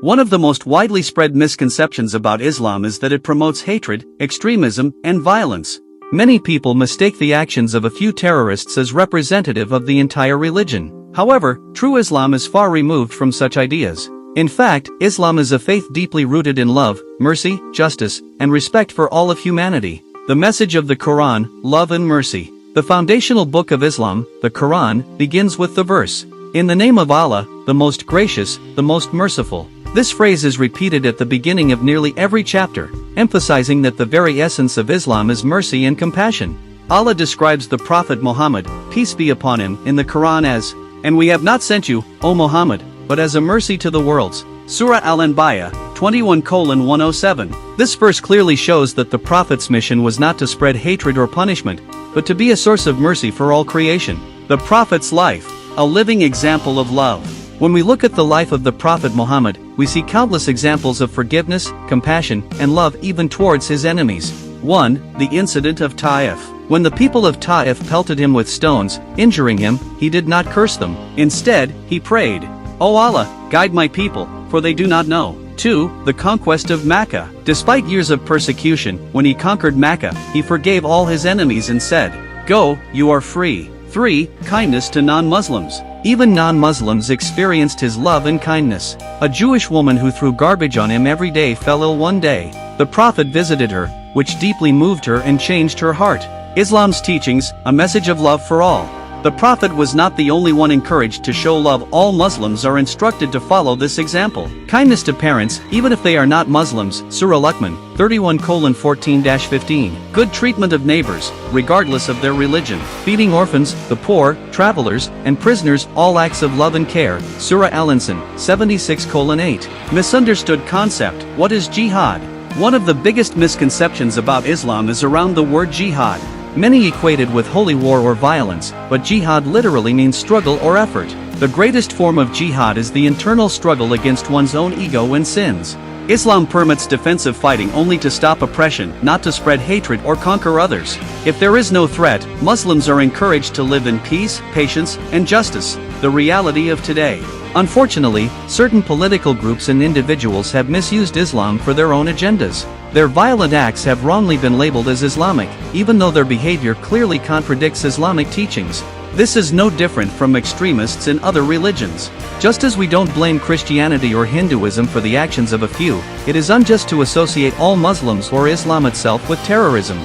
One of the most widely spread misconceptions about Islam is that it promotes hatred, extremism, and violence. Many people mistake the actions of a few terrorists as representative of the entire religion. However, true Islam is far removed from such ideas. In fact, Islam is a faith deeply rooted in love, mercy, justice, and respect for all of humanity. The message of the Qur'an, love and mercy. The foundational book of Islam, the Qur'an, begins with the verse, "In the name of Allah, the most gracious, the most merciful." This phrase is repeated at the beginning of nearly every chapter, emphasizing that the very essence of Islam is mercy and compassion. Allah describes the Prophet Muhammad, peace be upon him, in the Quran as, "And we have not sent you, O Muhammad, but as a mercy to the worlds." Surah Al-Anbiya, 21:107. This verse clearly shows that the Prophet's mission was not to spread hatred or punishment, but to be a source of mercy for all creation. The Prophet's life, a living example of love. When we look at the life of the Prophet Muhammad, we see countless examples of forgiveness, compassion, and love even towards his enemies. 1. The incident of Ta'if. When the people of Ta'if pelted him with stones, injuring him, he did not curse them. Instead, he prayed, "O Allah, guide my people, for they do not know." 2. The conquest of Mecca. Despite years of persecution, when he conquered Mecca, he forgave all his enemies and said, "Go, you are free." 3. Kindness to non-Muslims. Even non-Muslims experienced his love and kindness. A Jewish woman who threw garbage on him every day fell ill one day. The Prophet visited her, which deeply moved her and changed her heart. Islam's teachings, a message of love for all. The Prophet was not the only one encouraged to show love. All Muslims are instructed to follow this example. Kindness to parents, even if they are not Muslims, Surah Luqman, 31:14-15. Good treatment of neighbors, regardless of their religion. Feeding orphans, the poor, travelers, and prisoners, all acts of love and care, Surah Al-Insan, 76:8. Misunderstood concept, what is jihad? One of the biggest misconceptions about Islam is around the word jihad. Many equate it with holy war or violence, but jihad literally means struggle or effort. The greatest form of jihad is the internal struggle against one's own ego and sins. Islam permits defensive fighting only to stop oppression, not to spread hatred or conquer others. If there is no threat, Muslims are encouraged to live in peace, patience, and justice, the reality of today. Unfortunately, certain political groups and individuals have misused Islam for their own agendas. Their violent acts have wrongly been labeled as Islamic, even though their behavior clearly contradicts Islamic teachings. This is no different from extremists in other religions. Just as we don't blame Christianity or Hinduism for the actions of a few, it is unjust to associate all Muslims or Islam itself with terrorism.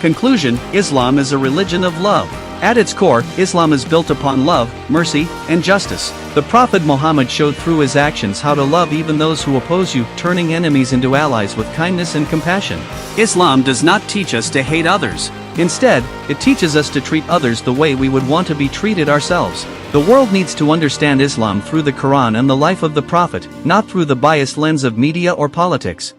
Conclusion: Islam is a religion of love. At its core, Islam is built upon love, mercy, and justice. The Prophet Muhammad showed through his actions how to love even those who oppose you, turning enemies into allies with kindness and compassion. Islam does not teach us to hate others. Instead, it teaches us to treat others the way we would want to be treated ourselves. The world needs to understand Islam through the Quran and the life of the Prophet, not through the biased lens of media or politics.